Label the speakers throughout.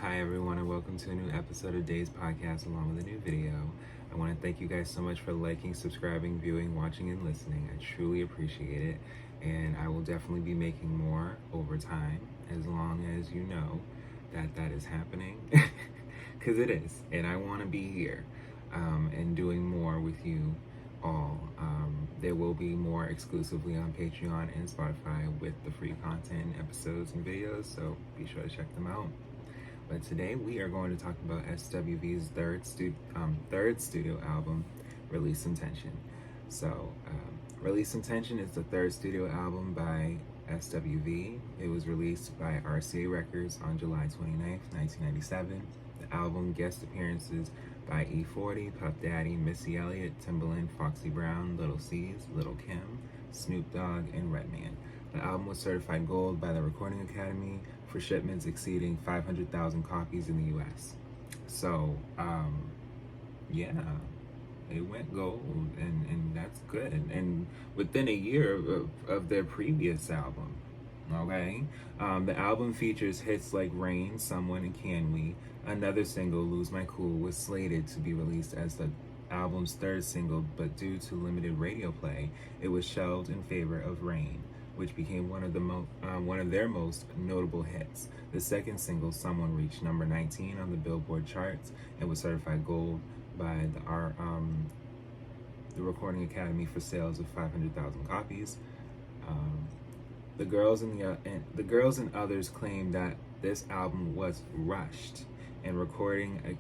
Speaker 1: Hi everyone, and welcome to a new episode of Day's Podcast along with a new video. I want to thank you guys so much for liking, subscribing, viewing, watching, and listening. I truly appreciate it, and I will definitely be making more over time as long as you know that is happening, because it is, and I want to be here and doing more with you all. There will be more exclusively on Patreon and Spotify with the free content, episodes, and videos, so be sure to check them out. But today we are going to talk about SWV's third studio album, Release Some Tension. So, Release Some Tension is the third studio album by SWV. It was released by RCA Records on July 29th, 1997. The album guest appearances by E40, Puff Daddy, Missy Elliott, Timbaland, Foxy Brown, Little C's, Little Kim, Snoop Dogg, and Redman. The album was certified gold by the Recording Academy for shipments exceeding 500,000 copies in the U.S. So, yeah, it went gold, and that's good. And within a year of their previous album, okay? The album features hits like Rain, Someone, and Can We. Another single, Lose My Cool, was slated to be released as the album's third single, but due to limited radio play, it was shelved in favor of Rain, which became one of their most notable hits. The second single, Someone, reached number 19 on the Billboard charts and was certified gold by the Recording Academy for sales of 500,000 copies. The girls and others claim that this album was rushed, and recording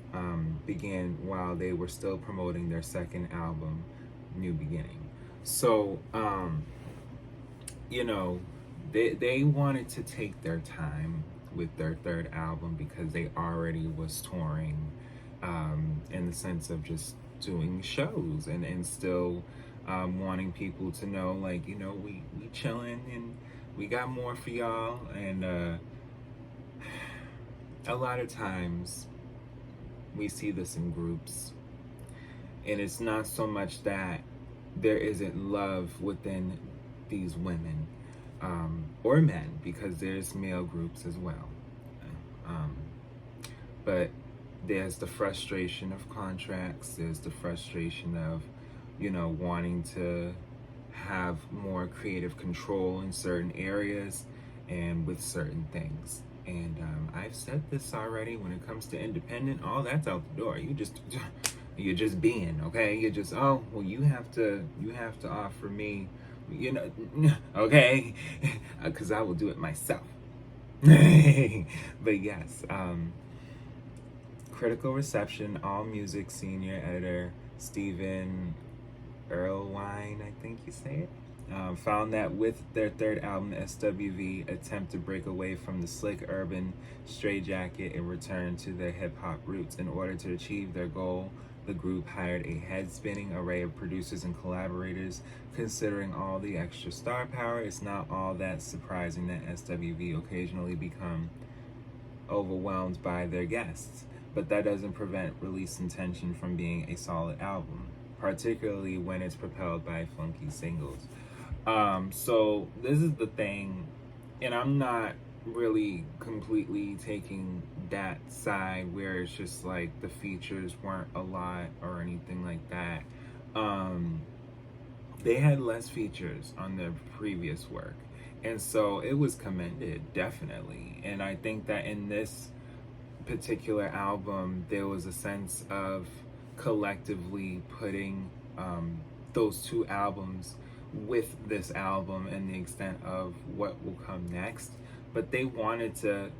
Speaker 1: began while they were still promoting their second album, New Beginning. So, they wanted to take their time with their third album because they already was touring, in the sense of just doing shows and still wanting people to know, like, we chilling and we got more for y'all. And a lot of times we see this in groups, and it's not so much that there isn't love within these women or men, because there's male groups as well, but there's the frustration of contracts, there's the frustration of wanting to have more creative control in certain areas and with certain things. And I've said this already, when it comes to independent, all that's out the door. You're just being, okay? You're just, oh, well, you have to offer me, okay? Because I will do it myself. But yes, critical reception, AllMusic senior editor Stephen Erlewine, I think you say it, found that with their third album, SWV attempt to break away from the slick urban straitjacket and return to their hip-hop roots. In order to achieve their goal, the group hired a head-spinning array of producers and collaborators. Considering all the extra star power, it's not all that surprising that SWV occasionally become overwhelmed by their guests. But that doesn't prevent Release Some Tension from being a solid album, particularly when it's propelled by funky singles. So this is the thing, and I'm not really completely taking that side where it's just like the features weren't a lot or anything like that. They had less features on their previous work, and so it was commended, definitely. And I think that in this particular album, there was a sense of collectively putting those two albums with this album and the extent of what will come next. But they wanted to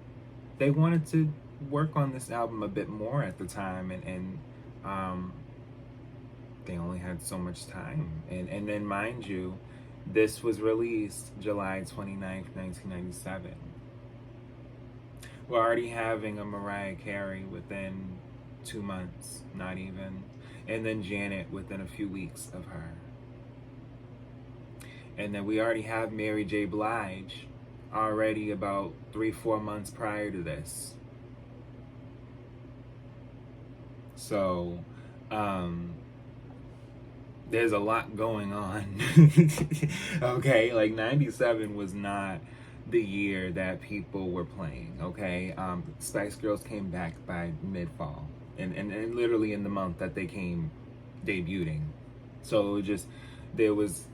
Speaker 1: work on this album a bit more at the time, and they only had so much time. And then, mind you, this was released July 29th, 1997. We're already having a Mariah Carey within 2 months, not even, and then Janet within a few weeks of her. And then we already have Mary J. Blige already about 3-4 months prior to this. So, there's a lot going on. Okay, like 97 was not the year that people were playing, okay? Spice Girls came back by mid-fall, and literally in the month that they came debuting. So it just, there was,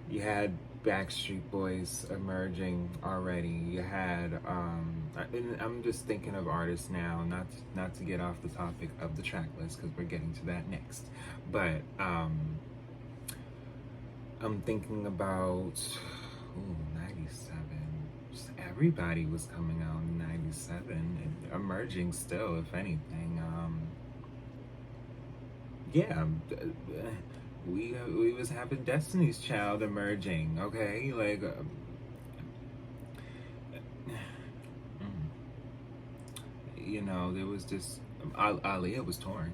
Speaker 1: you had Backstreet Boys emerging already. You had, and I'm just thinking of artists now, not to get off the topic of the track list because we're getting to that next. But I'm thinking about 97. Just everybody was coming out in 97 and emerging still, if anything. Yeah, we was having Destiny's Child emerging, okay? Like, you know, there was just Aaliyah was touring,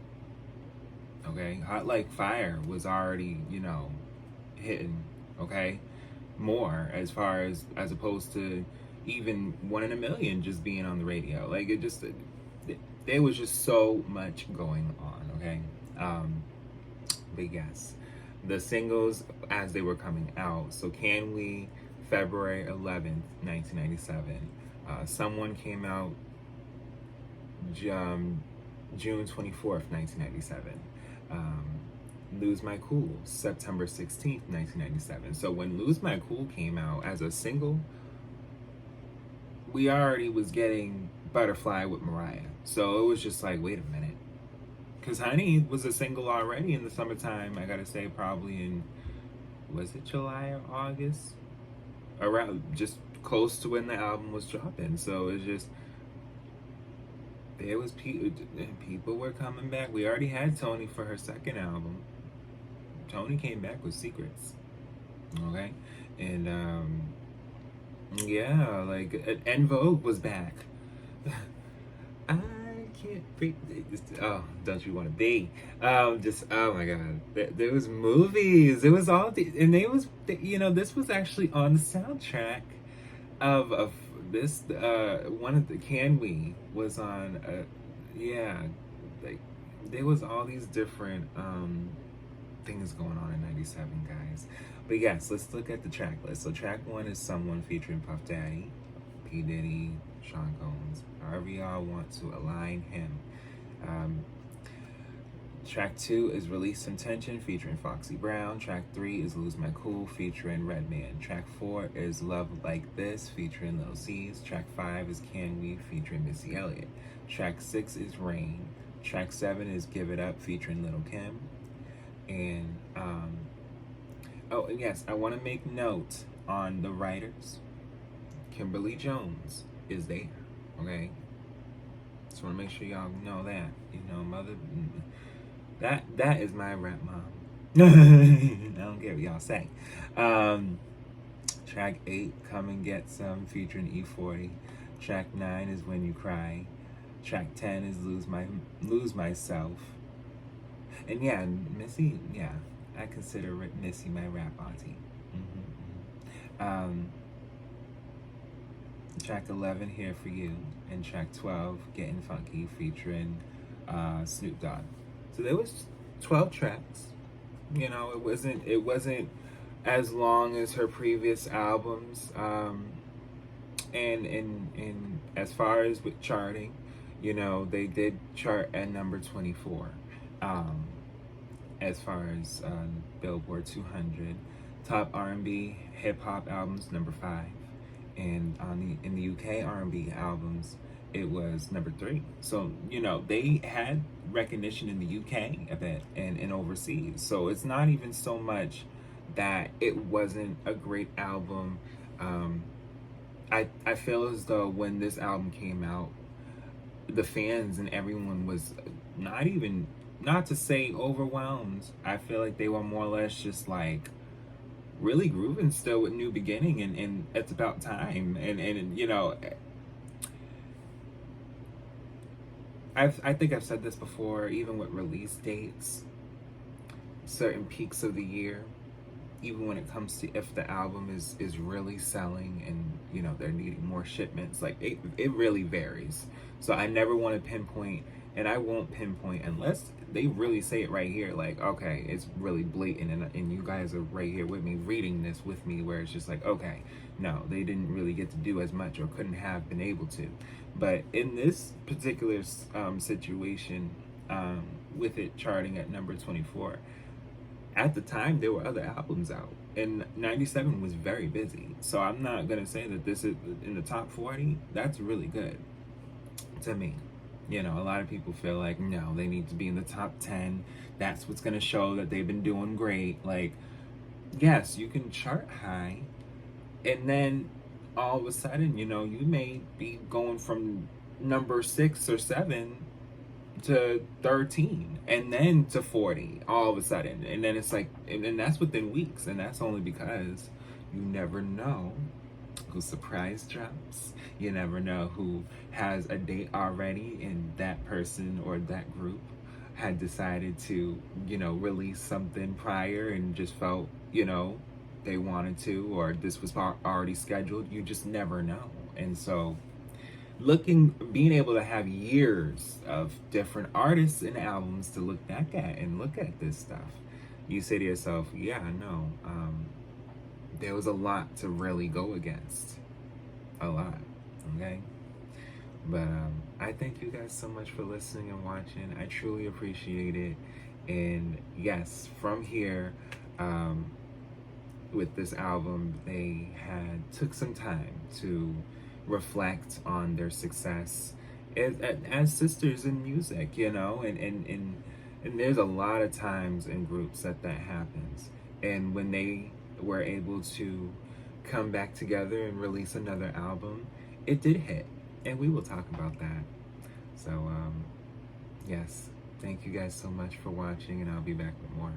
Speaker 1: okay? Hot Like Fire was already, you know, hitting, okay? More as far as opposed to even One in a Million just being on the radio. Like, it just, there was just so much going on, okay? But yes, the singles as they were coming out. So Can We, February 11th, 1997. Someone came out June 24th, 1997. Lose My Cool, September 16th, 1997. So when Lose My Cool came out as a single, we already was getting Butterfly with Mariah. So it was just like, wait a minute. Because Honey was a single already in the summertime, I gotta say, probably in, was it July or August? Around, just close to when the album was dropping. So it's just, there was people were coming back. We already had Toni for her second album. Toni came back with Secrets, okay? And yeah, like, En Vogue was back. I can't breathe. Oh, don't you want to be? Just, oh my God. There was movies. It was all, and they was, you know, this was actually on the soundtrack of this. One of the Can We was on. Yeah, like there was all these different things going on in '97, guys. But yes, let's look at the track list. So track 1 is Someone featuring Puff Daddy, P. Diddy, Sean Combs, however y'all want to align him. Track 2 is Release Some Tension featuring Foxy Brown. Track 3 is Lose My Cool featuring Redman. Track 4 is Love Like This featuring Lil C's. Track 5 is Can We featuring Missy Elliott. Track 6 is Rain. Track 7 is Give It Up featuring Lil Kim. And oh, and yes, I want to make note on the writers. Kimberly Jones is there, okay? Just want to make sure y'all know that. You know, mother, that is my rap mom. I don't care what y'all say. Track 8, Come and Get Some featuring E40. Track 9 is When You Cry. Track 10 is Lose Myself. And yeah, Missy, yeah, I consider Missy my rap auntie. Track 11, Here For You, and track 12, Getting Funky, featuring Snoop Dogg. So there was 12 tracks. You know, it wasn't as long as her previous albums. And as far as with charting, you know, they did chart at number 24. As far as Billboard 200, top R&B hip hop albums, number 5. And in the UK R&B albums, it was number 3. So, you know, they had recognition in the UK a bit and overseas. So it's not even so much that it wasn't a great album. I feel as though when this album came out, the fans and everyone was not to say overwhelmed. I feel like they were more or less just like really grooving still with New Beginning, and it's about time. And you know, I think I've said this before, even with release dates, certain peaks of the year, even when it comes to if the album is really selling and, you know, they're needing more shipments, like it really varies. So I never want to pinpoint And I won't pinpoint unless they really say it right here, like, okay, it's really blatant, and you guys are right here with me reading this with me, where it's just like, okay, no, they didn't really get to do as much or couldn't have been able to. But in this particular situation, with it charting at number 24, at the time there were other albums out, and 97 was very busy. So I'm not gonna say that this is in the top 40. That's really good to me. You know, a lot of people feel like, no, they need to be in the top 10. That's what's gonna show that they've been doing great. Like, yes, you can chart high, and then all of a sudden, you know, you may be going from number 6 or 7 to 13, and then to 40 all of a sudden. And then it's like, and that's within weeks, and that's only because you never know who surprise drops. You never know who has a date already, and that person or that group had decided to, you know, release something prior and just felt, you know, they wanted to, or this was already scheduled. You just never know. And so being able to have years of different artists and albums to look back at and look at this stuff, you say to yourself, yeah, no, there was a lot to really go against. A lot. Okay? But I thank you guys so much for listening and watching. I truly appreciate it. And yes, from here, with this album, they took some time to reflect on their success as sisters in music, you know, and there's a lot of times in groups that happens. And when they were able to come back together and release another album, it did hit, and we will talk about that. So yes, thank you guys so much for watching, and I'll be back with more.